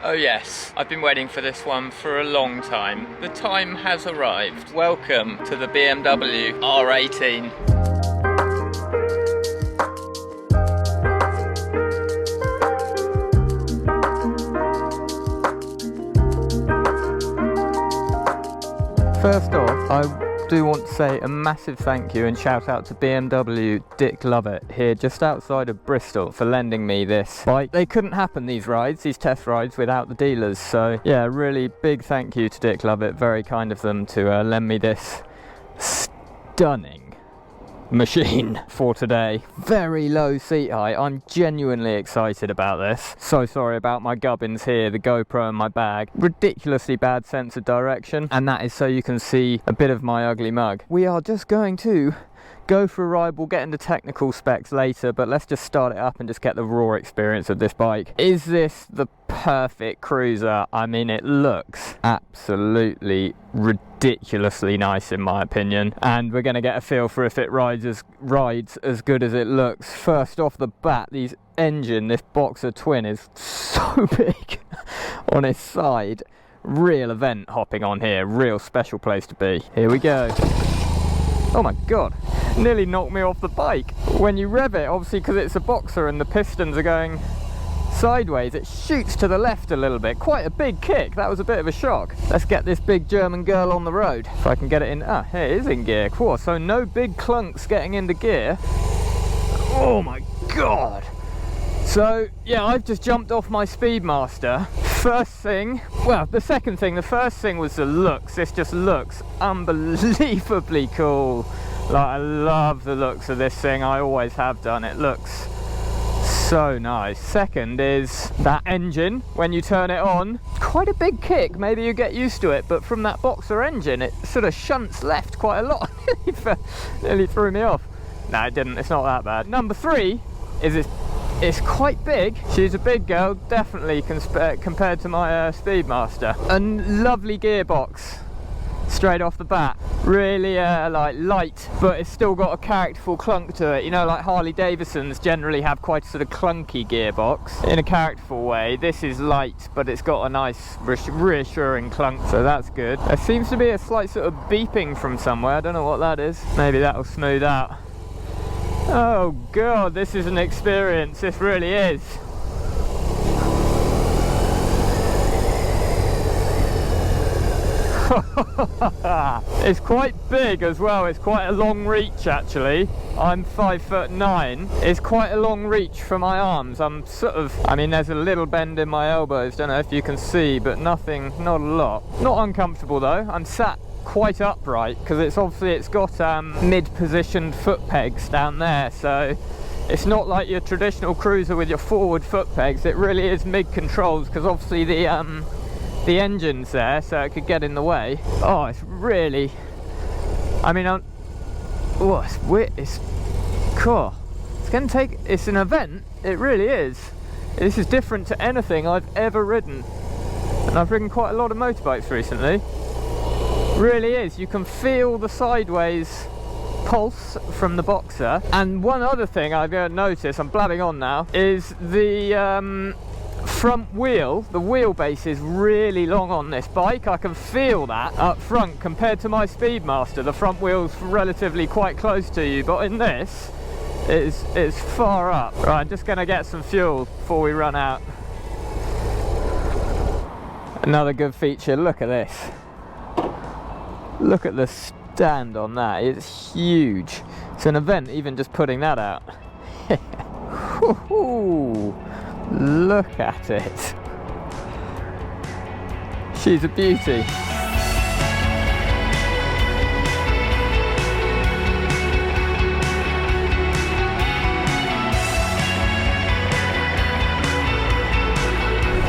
Oh yes, I've been waiting for this one for a long time. The time has arrived. Welcome to the BMW R18. First off, I do want to say a massive thank you and shout out to BMW Dick Lovett here just outside of Bristol for lending me this bike. They couldn't happen, these test rides, without the dealers, so yeah, really big thank you to Dick Lovett. Very kind of them to lend me this stunning machine for today. Very low seat height. I'm genuinely excited about this. So sorry about my gubbins here, the GoPro in my bag. Ridiculously bad sense of direction, and that is so you can see a bit of my ugly mug. We are just going to go for a ride. We'll get into technical specs later, but let's just start it up and just get the raw experience of this bike. Is this the perfect cruiser? I mean, it looks absolutely ridiculously nice in my opinion, and we're going to get a feel for if it rides as good as it looks. First off the bat, this Boxer twin is so big on its side. Real event hopping on here, real special place to be. Here we go. Oh my god, nearly knocked me off the bike. When you rev it, obviously because it's a Boxer and the pistons are going sideways, it shoots to the left a little bit. Quite a big kick. That was a bit of a shock. Let's get this big German girl on the road. If I can get it in. Ah, here it is in gear. Cool. So no big clunks getting into gear. Oh my god. So yeah, I've just jumped off my Speedmaster. First thing was the looks. This just looks unbelievably cool. Like, I love the looks of this thing. I always have done. It looks so nice. Second is that engine. When you turn it on, quite a big kick. Maybe you get used to it, but from that Boxer engine, it sort of shunts left quite a lot. Nearly threw me off. No, it didn't. It's not that bad. Number three is it's quite big. She's a big girl, definitely compared to my Speedmaster. A lovely gearbox straight off the bat. Really like light, but it's still got a characterful clunk to it. You know, like Harley Davidsons generally have quite a sort of clunky gearbox in a characterful way. This is light, but it's got a nice reassuring clunk, so that's good. There seems to be a slight sort of beeping from somewhere. I don't know what that is. Maybe that'll smooth out. Oh god, this is an experience. This really is. It's quite big as well. It's quite a long reach actually. I'm 5'9". It's quite a long reach for my arms. I'm sort of, I mean, there's a little bend in my elbows, don't know if you can see, but nothing, not a lot. Not uncomfortable though. I'm sat quite upright because it's got mid-positioned foot pegs down there, so it's not like your traditional cruiser with your forward foot pegs. It really is mid-controls because obviously the engine's there, so it could get in the way. Oh, it's really, I mean, it's weird. It's cool. It's an event. It really is. This is different to anything I've ever ridden, and I've ridden quite a lot of motorbikes recently. Really is. You can feel the sideways pulse from the Boxer. And one other thing I've noticed, I'm blabbing on now, is the front wheel. The wheelbase is really long on this bike. I can feel that up front compared to my Speedmaster. The front wheel's relatively quite close to you, but in this it's far up. Right, I'm just going to get some fuel before we run out. Another good feature, look at this. Look at the stand on that, it's huge. It's an event even just putting that out. Look at it. She's a beauty.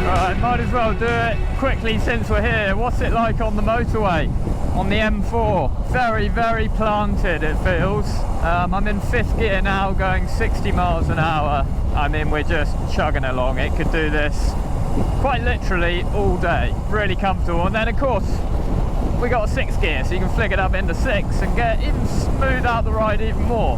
Right, might as well do it quickly since we're here. What's it like on the motorway? On the M4, very, very planted it feels. I'm in 5th gear now, going 60 miles an hour. I mean, we're just chugging along. It could do this quite literally all day. Really comfortable. And then of course, we got a 6th gear, so you can flick it up into 6 and get even smooth out the ride even more.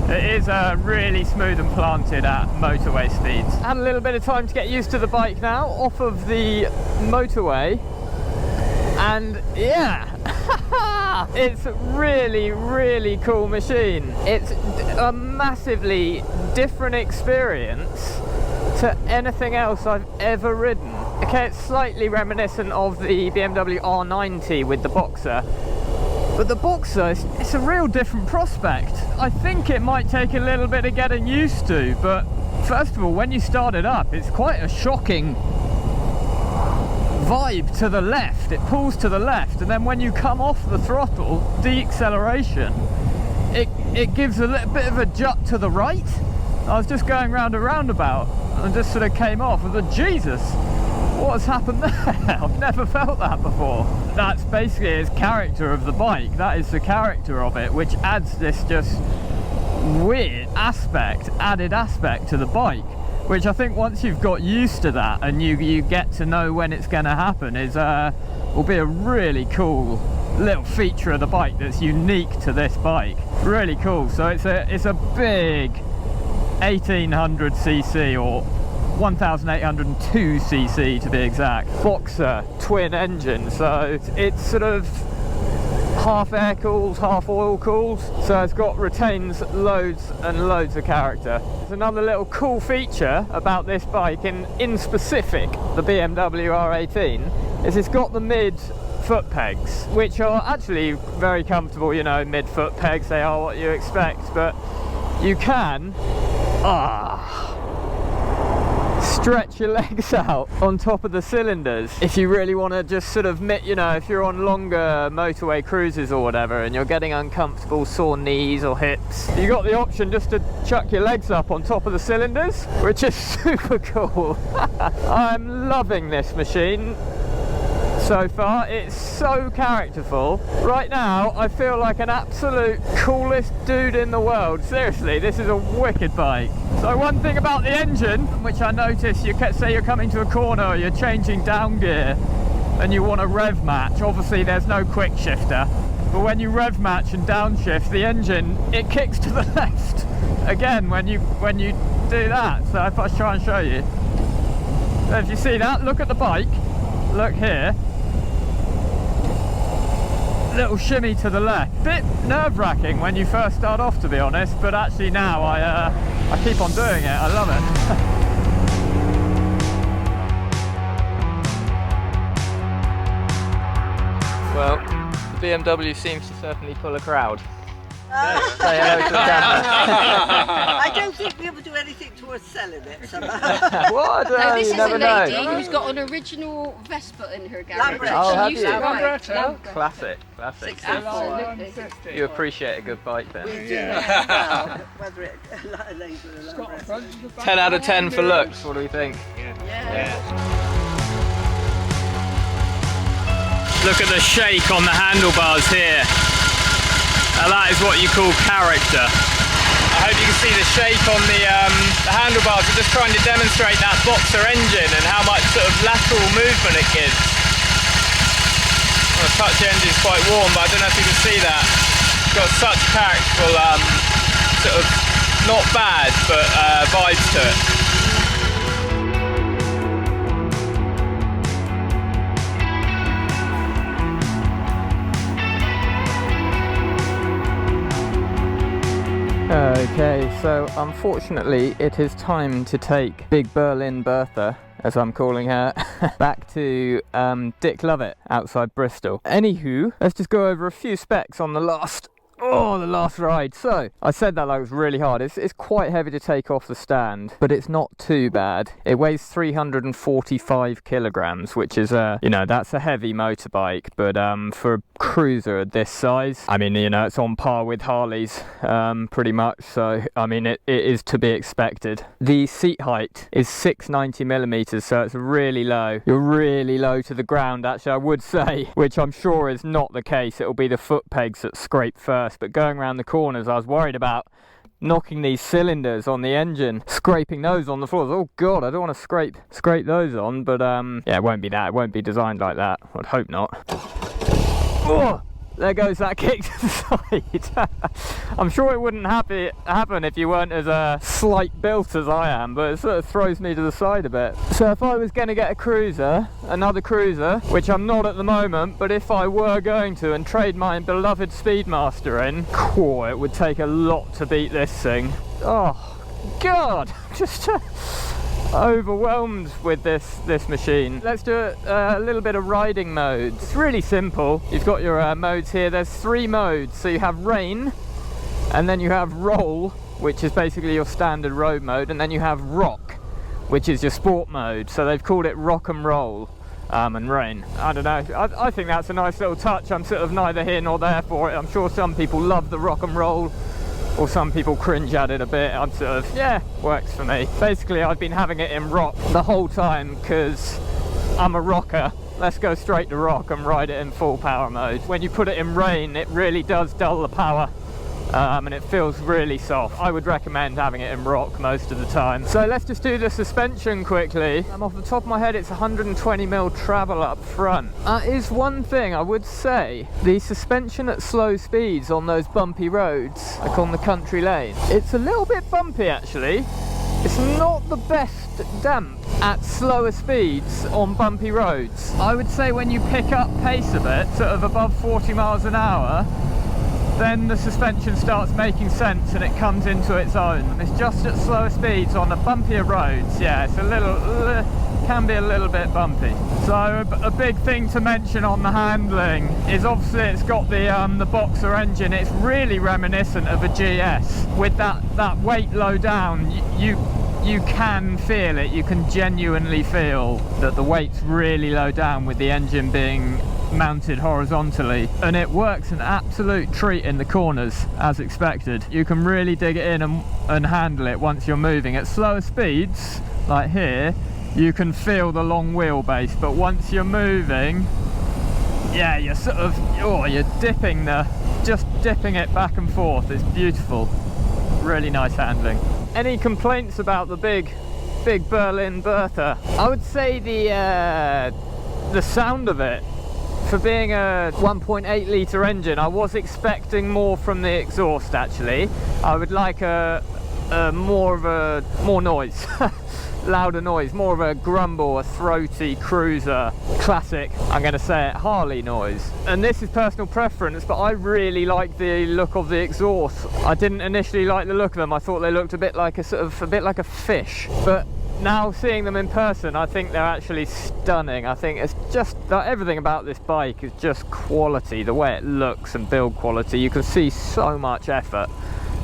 It is really smooth and planted at motorway speeds. Had a little bit of time to get used to the bike now, off of the motorway, and yeah, it's really cool machine. It's a massively different experience to anything else I've ever ridden. Okay, it's slightly reminiscent of the BMW R90 with the Boxer, but the Boxer, it's a real different prospect. I think it might take a little bit of getting used to, but first of all, when you start it up, it's quite a shocking vibe to the left. It pulls to the left, and then when you come off the throttle, deceleration, it gives a little bit of a jut to the right. I was just going round a roundabout and just sort of came off and thought, Jesus, what has happened there? I've never felt that before. That's basically its character of the bike. That is the character of it, which adds this just weird aspect, added aspect to the bike, which I think once you've got used to that and you get to know when it's going to happen, will be a really cool little feature of the bike that's unique to this bike. Really cool. So it's a big 1800cc or 1802cc to be exact, Boxer twin engine. So it's sort of half air cooled, half oil cooled, so retains loads and loads of character. There's another little cool feature about this bike, in specific the BMW R18, is it's got the mid foot pegs, which are actually very comfortable. You know, mid foot pegs, they are what you expect, but you can stretch your legs out on top of the cylinders if you really want to just sort of, you know, if you're on longer motorway cruises or whatever and you're getting uncomfortable, sore knees or hips, you got the option just to chuck your legs up on top of the cylinders, which is super cool. I'm loving this machine so far. It's so characterful. Right now I feel like an absolute coolest dude in the world. Seriously, this is a wicked bike. So one thing about the engine, which I noticed, say you're coming to a corner or you're changing down gear and you want a rev match, obviously there's no quick shifter, but when you rev match and downshift, the engine, it kicks to the left again when you do that. So if I try and show you, so if you see that, look at the bike, look here, little shimmy to the left. Bit nerve-wracking when you first start off, to be honest, but actually now I keep on doing it. I love it. Well, the BMW seems to certainly pull a crowd. Say hello to the camera. I don't think we ever do anything towards selling it somehow. What? No, this you is never a lady know. who's got an original Vespa in her garage. Oh, have She used you? to ride. Classic. Absolutely. You appreciate a good bike then. We do, well, whether it lays with a Lambretta. 10 out of 10 for looks, what do we think? Yeah. Look at the shake on the handlebars here. Now that is what you call character. I hope you can see the shake on the handlebars. We're just trying to demonstrate that Boxer engine and how much sort of lateral movement it gives. Well, the touch engine is quite warm, but I don't know if you can see that. It's got such characterful, sort of, not bad, but vibes to it. Okay, so unfortunately it is time to take Big Berlin Bertha, as I'm calling her, back to Dick Lovett outside Bristol. Anywho, let's just go over a few specs on the last ride. So I said that like it was really hard. It's quite heavy to take off the stand, but it's not too bad. It weighs 345 kilograms, which is that's a heavy motorbike, but for a cruiser this size, I mean, it's on par with Harley's pretty much, so I mean it is to be expected. The seat height is 690 millimeters, so it's really low. You're really low to the ground, actually, I would say, which I'm sure is not the case. It'll be the foot pegs that scrape first, but going around the corners I was worried about knocking these cylinders on the engine, scraping those on the floors. Oh god, I don't want to scrape those on, but yeah, it won't be that. It won't be designed like that. I'd hope not. Oh, there goes that kick to the side. I'm sure it wouldn't happen if you weren't as slight built as I am, but it sort of throws me to the side a bit. So if I was going to get a cruiser, another cruiser, which I'm not at the moment, but if I were going to and trade my beloved Speedmaster in, it would take a lot to beat this thing. Oh God, just overwhelmed with this machine. Let's do a little bit of riding modes. It's really simple. You've got your modes here. There's 3 modes. So you have rain, and then you have roll, which is basically your standard road mode, and then you have rock, which is your sport mode. So they've called it rock and roll and rain. I don't know, I think that's a nice little touch. I'm sort of neither here nor there for it. I'm sure some people love the rock and roll, or some people cringe at it a bit. I'm sort of, yeah, works for me. Basically, I've been having it in rock the whole time because I'm a rocker. Let's go straight to rock and ride it in full power mode. When you put it in rain, it really does dull the power. And it feels really soft. I would recommend having it in rock most of the time. So let's just do the suspension quickly. Off the top of my head, it's 120mm travel up front. Is one thing I would say, the suspension at slow speeds on those bumpy roads, like on the country lane, it's a little bit bumpy actually. It's not the best damp at slower speeds on bumpy roads. I would say when you pick up pace a bit, sort of above 40 miles an hour, then the suspension starts making sense and it comes into its own. It's just at slower speeds on the bumpier roads, yeah, it's a little, can be a little bit bumpy. So a big thing to mention on the handling is obviously it's got the boxer engine. It's really reminiscent of a GS. With that weight low down, you can feel it. You can genuinely feel that the weight's really low down with the engine being mounted horizontally, and it works an absolute treat in the corners as expected. You can really dig it in and handle it once you're moving. At slower speeds like here, you can feel the long wheelbase, but once you're moving, yeah, you're sort of, you're just dipping it back and forth. It's beautiful, really nice handling. Any complaints about the big Berlin Bertha? I would say the sound of it. For being a 1.8 litre engine, I was expecting more from the exhaust actually. I would like more noise, louder noise, more of a grumble, a throaty cruiser, classic, I'm going to say it, Harley noise. And this is personal preference, but I really like the look of the exhaust. I didn't initially like the look of them. I thought they looked a bit like a fish, but now seeing them in person, I think they're actually stunning. I think it's just everything about this bike is just quality. The way it looks and build quality, you can see so much effort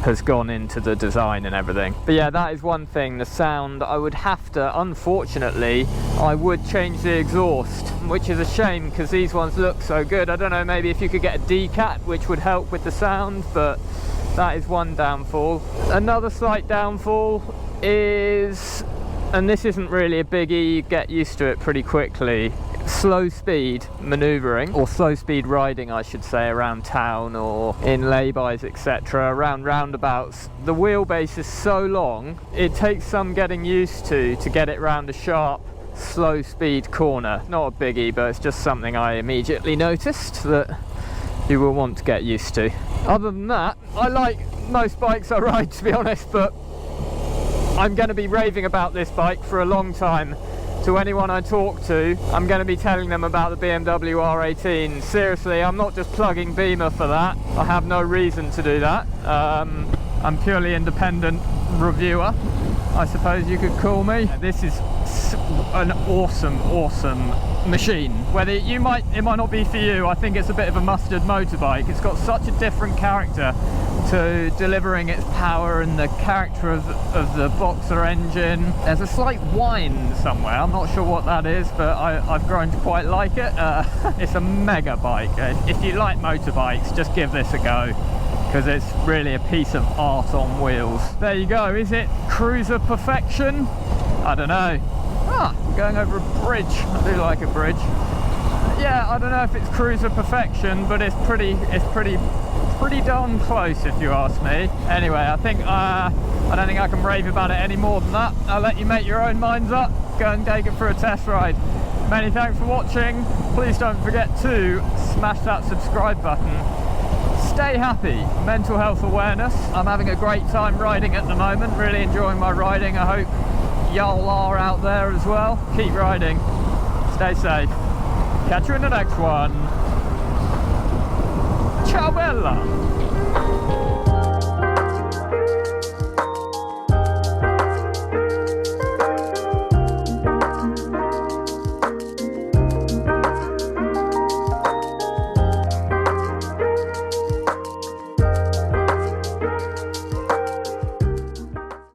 has gone into the design and everything. But yeah, that is one thing. The sound, I would have to, unfortunately, I would change the exhaust, which is a shame because these ones look so good. I don't know, maybe if you could get a D-cat, which would help with the sound, but that is one downfall. Another slight downfall is, and this isn't really a biggie, you get used to it pretty quickly, slow speed manoeuvring, or slow speed riding I should say, around town or in laybys etc, around roundabouts. The wheelbase is so long, it takes some getting used to get it round a sharp slow speed corner. Not a biggie, but it's just something I immediately noticed that you will want to get used to. Other than that, I like most bikes I ride, to be honest, but I'm going to be raving about this bike for a long time. To anyone I talk to, I'm going to be telling them about the BMW R18. Seriously, I'm not just plugging Beamer for that. I have no reason to do that. I'm purely independent reviewer, I suppose you could call me. This is an awesome machine. Whether it might not be for you, I think it's a bit of a mustard motorbike. It's got such a different character to delivering its power and the character of the boxer engine. There's a slight whine somewhere, I'm not sure what that is, but I've grown to quite like it. It's a mega bike. If you like motorbikes, just give this a go, because it's really a piece of art on wheels. There you go. Is it cruiser perfection? I don't know. We're going over a bridge. I do like a bridge. Yeah, I don't know if it's cruiser perfection, but it's pretty darn close if you ask me. Anyway, I don't think I can rave about it any more than that. I'll let you make your own minds up. Go and take it for a test ride. Many thanks for watching. Please don't forget to smash that subscribe button. Stay happy, mental health awareness. I'm having a great time riding at the moment, really enjoying my riding. I hope y'all are out there as well. Keep riding, stay safe. Catch you in the next one. Ciao bella!